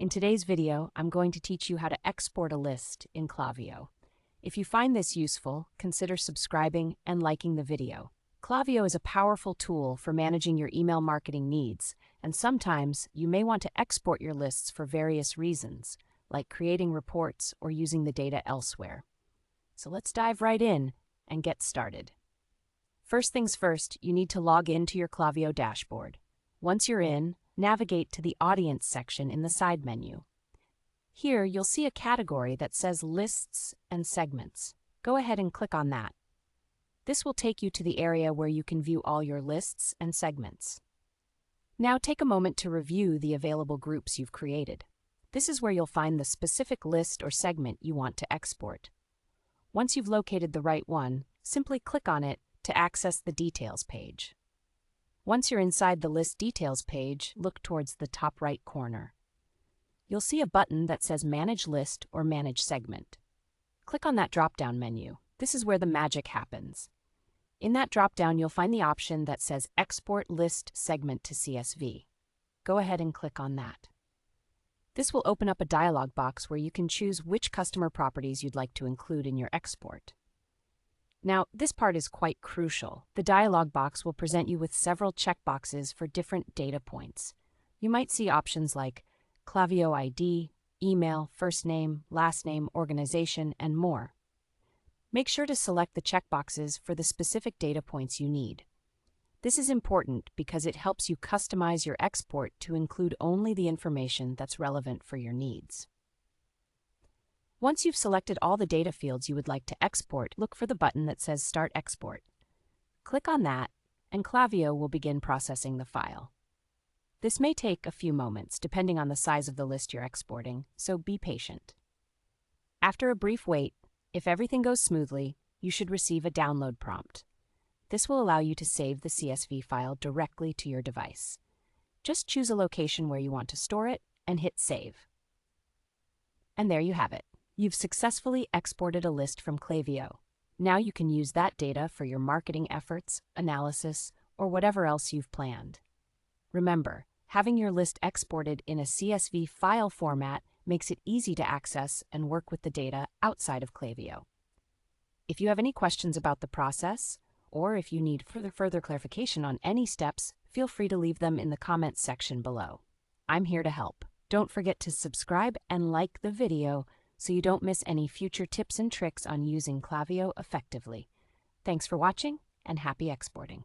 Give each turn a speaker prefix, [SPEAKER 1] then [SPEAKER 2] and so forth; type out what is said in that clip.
[SPEAKER 1] In today's video, I'm going to teach you how to export a list in Klaviyo. If you find this useful, consider subscribing and liking the video. Klaviyo is a powerful tool for managing your email marketing needs, and sometimes you may want to export your lists for various reasons, like creating reports or using the data elsewhere. So let's dive right in and get started. First things first, you need to log into your Klaviyo dashboard. Once you're in, navigate to the Audience section in the side menu. Here, you'll see a category that says Lists and Segments. Go ahead and click on that. This will take you to the area where you can view all your lists and segments. Now take a moment to review the available groups you've created. This is where you'll find the specific list or segment you want to export. Once you've located the right one, simply click on it to access the Details page. Once you're inside the List Details page, look towards the top right corner. You'll see a button that says Manage List or Manage Segment. Click on that drop-down menu. This is where the magic happens. In that drop-down, you'll find the option that says Export List Segment to CSV. Go ahead and click on that. This will open up a dialog box where you can choose which customer properties you'd like to include in your export. Now, this part is quite crucial. The dialog box will present you with several checkboxes for different data points. You might see options like Klaviyo ID, email, first name, last name, organization, and more. Make sure to select the checkboxes for the specific data points you need. This is important because it helps you customize your export to include only the information that's relevant for your needs. Once you've selected all the data fields you would like to export, look for the button that says Start Export. Click on that, and Klaviyo will begin processing the file. This may take a few moments, depending on the size of the list you're exporting, so be patient. After a brief wait, if everything goes smoothly, you should receive a download prompt. This will allow you to save the CSV file directly to your device. Just choose a location where you want to store it and hit Save. And there you have it. You've successfully exported a list from Klaviyo. Now you can use that data for your marketing efforts, analysis, or whatever else you've planned. Remember, having your list exported in a CSV file format makes it easy to access and work with the data outside of Klaviyo. If you have any questions about the process, or if you need further clarification on any steps, feel free to leave them in the comments section below. I'm here to help. Don't forget to subscribe and like the video so you don't miss any future tips and tricks on using Klaviyo effectively. Thanks for watching, and happy exporting.